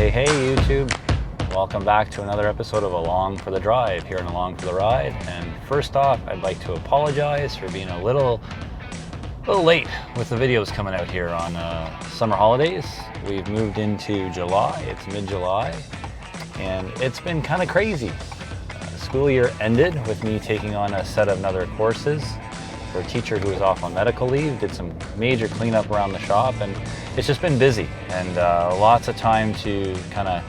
Hey YouTube, welcome back to another episode of Along for the Drive here in Along for the Ride. And first off, I'd like to apologize for being a little late with the videos coming out here on summer holidays. We've moved into July, it's mid-July, and it's been kind of crazy. School year ended with me taking on a set of other courses for a teacher who was off on medical leave, did some major cleanup around the shop, and it's just been busy and lots of time to kind of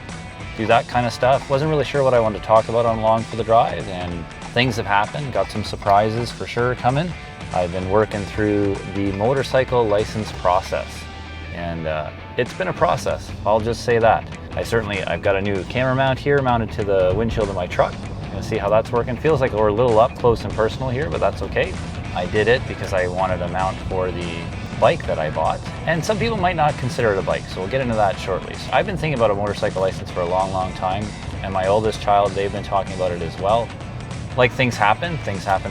do that kind of stuff. Wasn't really sure what I wanted to talk about on Along for the Drive, and things have happened, got some surprises for sure coming. I've been working through the motorcycle license process, and it's been a process, I'll just say that. I've got a new camera mount here mounted to the windshield of my truck. I'm gonna see how that's working. Feels like we're a little up close and personal here, but that's okay. I did it because I wanted a mount for the bike that I bought, and some people might not consider it a bike, so we'll get into that shortly. So I've been thinking about a motorcycle license for a long time, and my oldest child, they've been talking about it as well. Like, things happen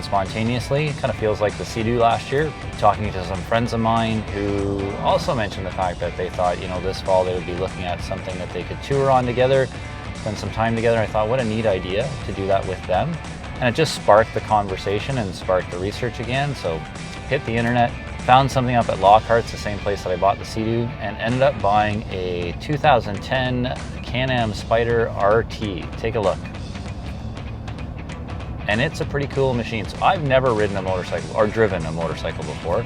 spontaneously. It kind of feels like the Sea-Doo last year. Talking to some friends of mine who also mentioned the fact that they thought, this fall they would be looking at something that they could tour on together, spend some time together. I thought, what a neat idea to do that with them. And it just sparked the conversation and sparked the research again. So hit the internet, found something up at Lockhart's, the same place that I bought the Sea-Doo, and ended up buying a 2010 Can-Am Spyder RT. Take a look. And it's a pretty cool machine. So I've never ridden a motorcycle or driven a motorcycle before.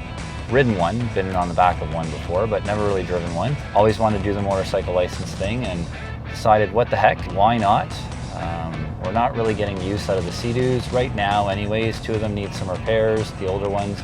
Ridden one, been on the back of one before, but never really driven one. Always wanted to do the motorcycle license thing and decided, what the heck, why not? We're not really getting use out of the Sea-Doos right now anyways. Two of them need some repairs, the older ones.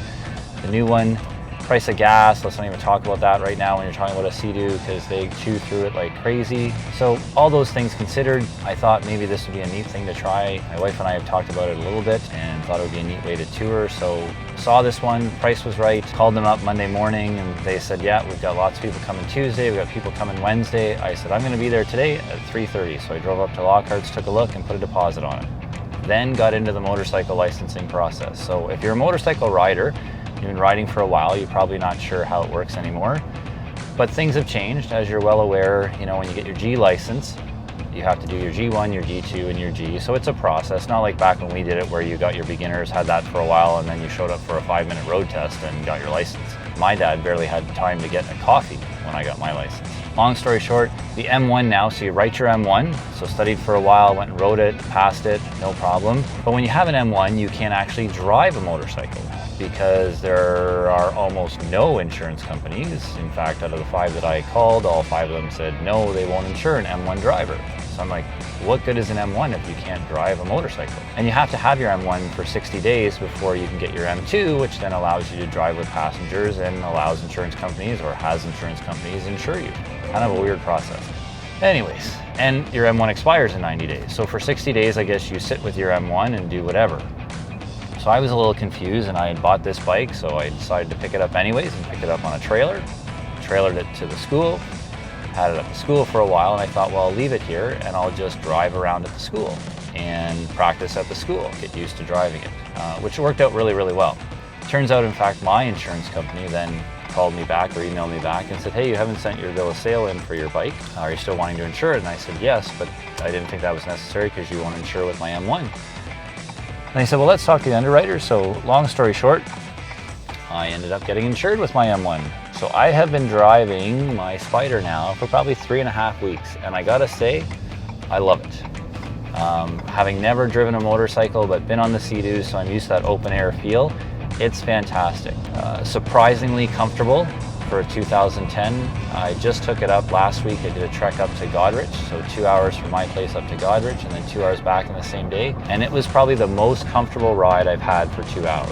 The new one, price of gas, let's not even talk about that right now when you're talking about a Sea-Doo, because they chew through it like crazy. So all those things considered, I thought maybe this would be a neat thing to try. My wife and I have talked about it a little bit and thought it would be a neat way to tour. So saw this one, price was right, called them up Monday morning and they said, yeah, we've got lots of people coming Tuesday, we've got people coming Wednesday. I said, I'm gonna be there today at 3:30. So I drove up to Lockhart's, took a look and put a deposit on it. Then got into the motorcycle licensing process. So if you're a motorcycle rider, you've been riding for a while, you're probably not sure how it works anymore. But things have changed, as you're well aware. When you get your G license, you have to do your G1, your G2, and your G. So it's a process, not like back when we did it where you got your beginners, had that for a while, and then you showed up for a 5-minute road test and got your license. My dad barely had time to get a coffee when I got my license. Long story short, the M1 now, so you write your M1, so studied for a while, went and wrote it, passed it, no problem. But when you have an M1, you can't actually drive a motorcycle because there are almost no insurance companies. In fact, out of the 5 that I called, all 5 of them said, no, they won't insure an M1 driver. So I'm like, what good is an M1 if you can't drive a motorcycle? And you have to have your M1 for 60 days before you can get your M2, which then allows you to drive with passengers and allows insurance companies, or has insurance companies, insure you. Kind of a weird process. Anyways, and your M1 expires in 90 days. So for 60 days, I guess you sit with your M1 and do whatever. So I was a little confused, and I had bought this bike, so I decided to pick it up anyways and picked it up on a trailer, trailered it to the school, had it at the school for a while, and I thought, well, I'll leave it here and I'll just drive around at the school and practice at the school, get used to driving it, which worked out really well. Turns out, in fact, my insurance company then called me back or emailed me back and said, hey, you haven't sent your bill of sale in for your bike. Are you still wanting to insure it? And I said, yes, but I didn't think that was necessary because you won't insure with my M1. And they said, well, let's talk to the underwriter. So long story short, I ended up getting insured with my M1. So I have been driving my Spyder now for probably 3.5 weeks. And I gotta say, I love it. Having never driven a motorcycle, but been on the Sea-Doo, so I'm used to that open air feel, it's fantastic. Surprisingly comfortable for a 2010. I just took it up last week. I did a trek up to Goderich, so 2 hours from my place up to Goderich and then 2 hours back in the same day. And it was probably the most comfortable ride I've had for 2 hours.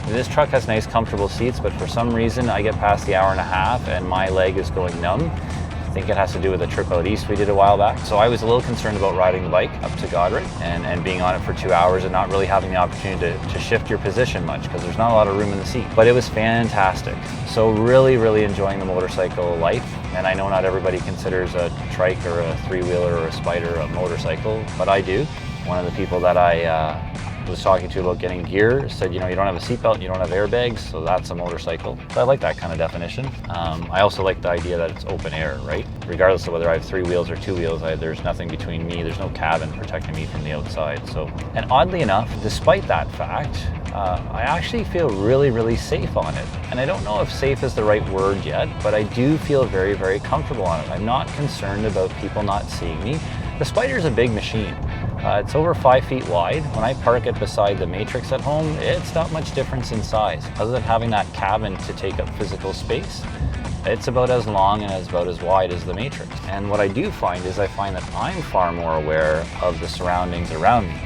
This truck has nice comfortable seats, but for some reason I get past the 1.5 hours and my leg is going numb. I think it has to do with a trip out east we did a while back. So I was a little concerned about riding the bike up to Goderich and being on it for 2 hours and not really having the opportunity to shift your position much because there's not a lot of room in the seat. But it was fantastic. So really enjoying the motorcycle life. And I know not everybody considers a trike or a 3-wheeler or a Spyder a motorcycle, but I do. One of the people that I was talking to about getting gear said, you know, you don't have a seatbelt, you don't have airbags, so that's a motorcycle. So I like that kind of definition. I also like the idea that it's open air, right? Regardless of whether I have 3 wheels or 2 wheels, there's nothing between me, there's no cabin protecting me from the outside. So, and oddly enough, despite that fact, I actually feel really, really safe on it. And I don't know if safe is the right word yet, but I do feel very, very comfortable on it. I'm not concerned about people not seeing me. The Spyder's a big machine. It's over 5 feet wide. When I park it beside the Matrix at home, it's not much difference in size. Other than having that cabin to take up physical space, it's about as long and about as wide as the Matrix. And what I do find is I find that I'm far more aware of the surroundings around me.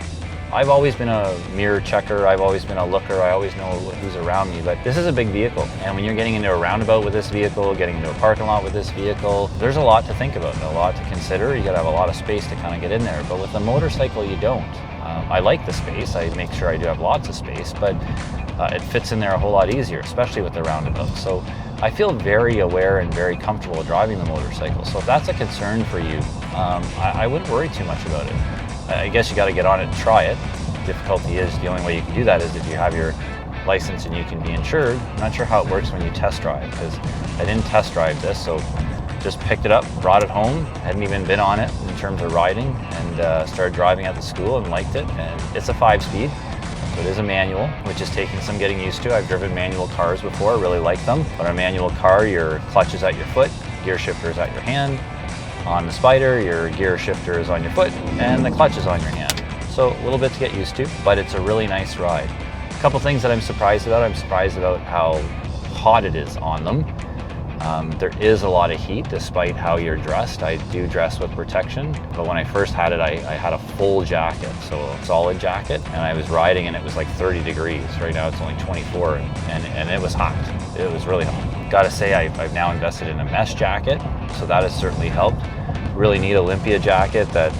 I've always been a mirror checker, I've always been a looker, I always know who's around me, but this is a big vehicle. And when you're getting into a roundabout with this vehicle, getting into a parking lot with this vehicle, there's a lot to think about and a lot to consider. You gotta have a lot of space to kind of get in there, but with a motorcycle you don't. I like the space, I make sure I do have lots of space, but it fits in there a whole lot easier, especially with the roundabout. So I feel very aware and very comfortable driving the motorcycle. So if that's a concern for you, I wouldn't worry too much about it. I guess you got to get on it and try it. Difficulty is the only way you can do that is if you have your license and you can be insured. I'm not sure how it works when you test drive because I didn't test drive this, so just picked it up, brought it home, hadn't even been on it in terms of riding, and started driving at the school and liked it. And it's a 5-speed, so it is a manual, which is taking some getting used to. I've driven manual cars before, really like them. But on a manual car, your clutch is at your foot, gear shifter is at your hand. On the Spyder, your gear shifter is on your foot and the clutch is on your hand. So a little bit to get used to, but it's a really nice ride. A couple things that I'm surprised about. I'm surprised about how hot it is on them. There is a lot of heat despite how you're dressed. I do dress with protection, but when I first had it, I had a full jacket, so a solid jacket, and I was riding and it was like 30 degrees. Right now it's only 24 and it was hot. It was really hot. Gotta say, I've now invested in a mesh jacket, so that has certainly helped. Really neat Olympia jacket that,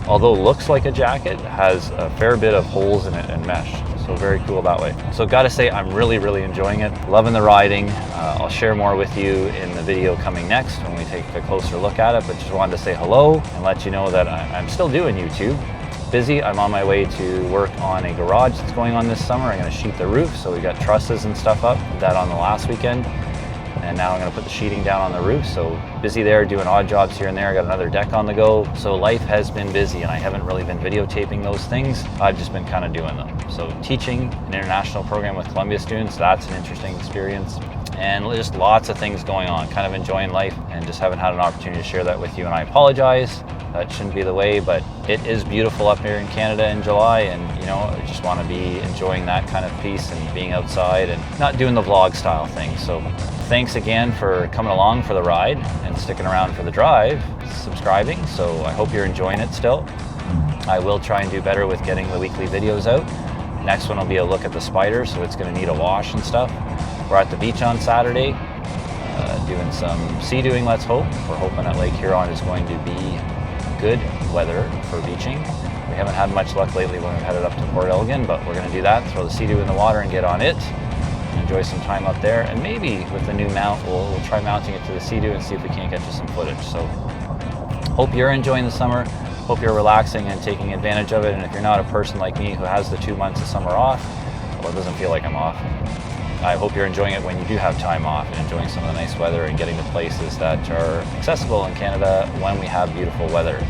although looks like a jacket, has a fair bit of holes in it and mesh. So very cool that way. So gotta say, I'm really, really enjoying it. Loving the riding. I'll share more with you in the video coming next when we take a closer look at it, but just wanted to say hello and let you know that I'm still doing YouTube. Busy. I'm on my way to work on a garage that's going on this summer. I'm gonna sheet the roof, so we got trusses and stuff up. Did that on the last weekend. And now I'm gonna put the sheeting down on the roof. So busy there, doing odd jobs here and there. I got another deck on the go. So life has been busy and I haven't really been videotaping those things. I've just been kind of doing them. So teaching an international program with Columbia students, that's an interesting experience. And just lots of things going on, kind of enjoying life and just haven't had an opportunity to share that with you. And I apologize, that shouldn't be the way, but it is beautiful up here in Canada in July. And you know, I just want to be enjoying that kind of peace and being outside and not doing the vlog style thing. So thanks again for coming along for the ride and sticking around for the drive, subscribing. So I hope you're enjoying it still. I will try and do better with getting the weekly videos out. Next one will be a look at the Spyder, so it's going to need a wash and stuff. We're at the beach on Saturday, doing some sea-doing, let's hope. We're hoping that Lake Huron is going to be good weather for beaching. We haven't had much luck lately when we've headed up to Port Elgin, but we're going to do that, throw the Sea-Doo in the water and get on it. Enjoy some time up there, and maybe with the new mount, we'll try mounting it to the Sea-Doo and see if we can't get you some footage. So hope you're enjoying the summer. Hope you're relaxing and taking advantage of it. And if you're not a person like me who has the 2 months of summer off, well, it doesn't feel like I'm off. I hope you're enjoying it when you do have time off and enjoying some of the nice weather and getting to places that are accessible in Canada when we have beautiful weather.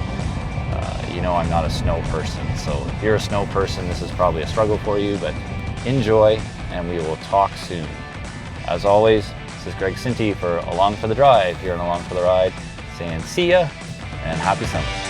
You know, I'm not a snow person, so if you're a snow person, this is probably a struggle for you, but enjoy, and we will talk soon. As always, this is Greg Sinti for Along for the Drive here on Along for the Ride, saying see ya and happy summer.